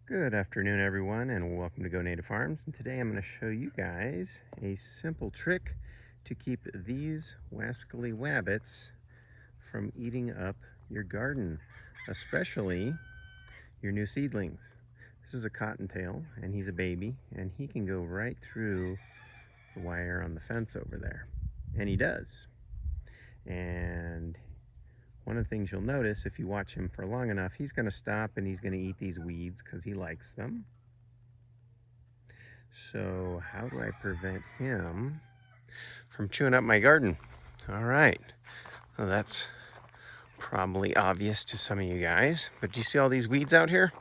Good afternoon, everyone, and welcome to Go Native Farms. And today I'm going to show you guys a simple trick to keep these wascally wabbits from eating up your garden, especially your new seedlings. This is a cottontail, and he's a baby, and he can go right through the wire on the fence over there. And he does. And one of the things you'll notice if you watch him for long enough, he's going to stop and he's going to eat these weeds because he likes them. So how do I prevent him from chewing up my garden? All right, well, that's probably obvious to some of you guys, but do you see all these weeds out here?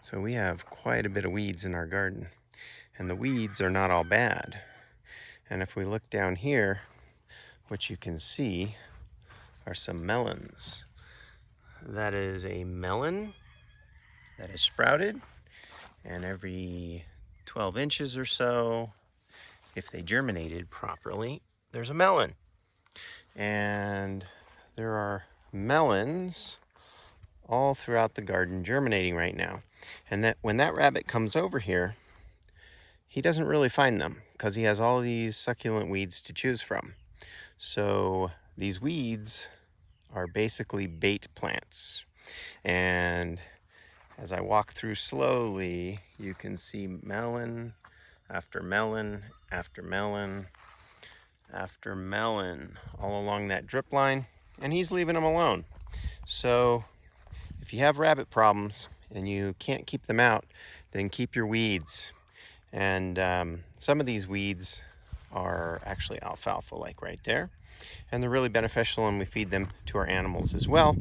So we have quite a bit of weeds in our garden, and the weeds are not all bad. And if we look down here, what you can see are some melons. That is a melon that is sprouted, and every 12 inches or so, if they germinated properly, there's a melon. And there are melons all throughout the garden germinating right now. And that when that rabbit comes over here, he doesn't really find them because he has all these succulent weeds to choose from. So these weeds are basically bait plants. And as I walk through slowly, you can see melon after melon after melon after melon all along that drip line, and he's leaving them alone. So if you have rabbit problems and you can't keep them out, then keep your weeds. And some of these weeds are actually alfalfa, like right there, and they're really beneficial, and we feed them to our animals as well.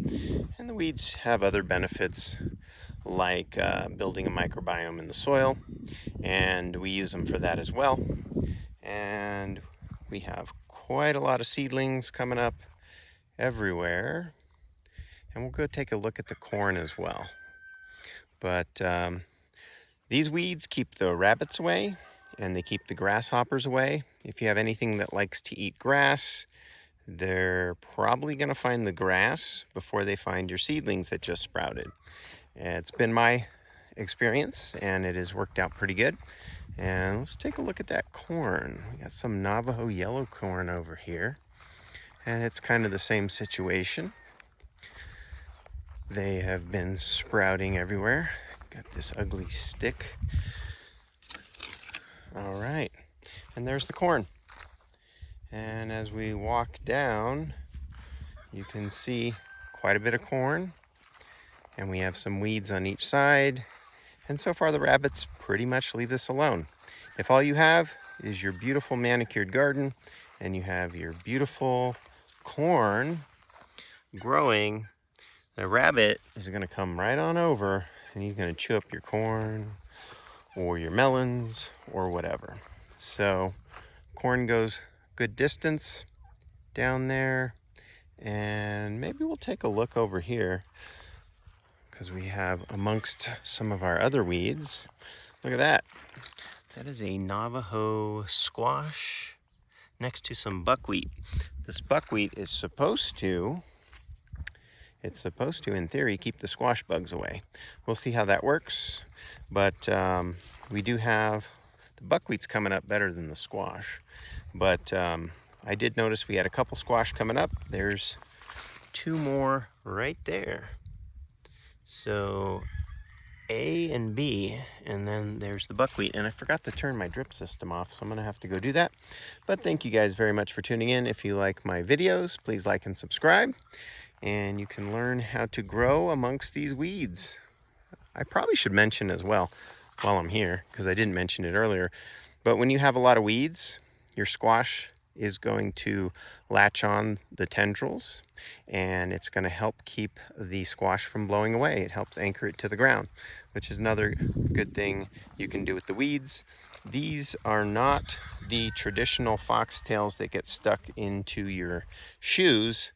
And the weeds have other benefits, like building a microbiome in the soil, and we use them for that as well. And we have quite a lot of seedlings coming up everywhere, and we'll go take a look at the corn as well. But these weeds keep the rabbits away, and they keep the grasshoppers away. If you have anything that likes to eat grass, they're probably going to find the grass before they find your seedlings that just sprouted. It's been my experience, and it has worked out pretty good. And let's take a look at that corn. We got some Navajo yellow corn over here, and it's kind of the same situation. They have been sprouting everywhere. Got this ugly stick. All right, and there's the corn. And as we walk down, you can see quite a bit of corn, and we have some weeds on each side. And so far the rabbits pretty much leave this alone. If all you have is your beautiful manicured garden and you have your beautiful corn growing, the rabbit is going to come right on over and he's going to chew up your corn or your melons or whatever. So corn goes good distance down there, and maybe we'll take a look over here because we have amongst some of our other weeds. Look at that. That is a Navajo squash next to some buckwheat. This buckwheat is supposed to, in theory, keep the squash bugs away. We'll see how that works, but we do have, the buckwheat's coming up better than the squash. But I did notice we had a couple squash coming up. There's two more right there. So A and B, and then there's the buckwheat. And I forgot to turn my drip system off, so I'm gonna have to go do that. But thank you guys very much for tuning in. If you like my videos, please like and subscribe, and you can learn how to grow amongst these weeds. I probably should mention as well while I'm here, because I didn't mention it earlier, but when you have a lot of weeds, your squash is going to latch on the tendrils, and it's going to help keep the squash from blowing away. It helps anchor it to the ground, which is another good thing you can do with the weeds. These are not the traditional foxtails that get stuck into your shoes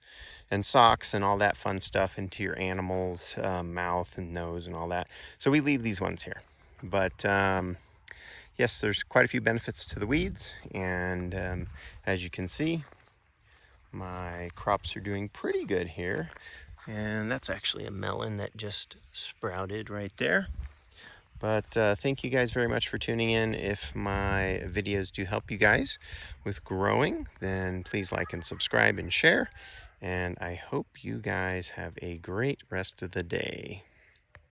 and socks and all that fun stuff, into your animal's mouth and nose and all that. So we leave these ones here. But yes, there's quite a few benefits to the weeds, and as you can see, my crops are doing pretty good here. And that's actually a melon that just sprouted right there. But thank you guys very much for tuning in. If my videos do help you guys with growing, then please like and subscribe and share. And I hope you guys have a great rest of the day.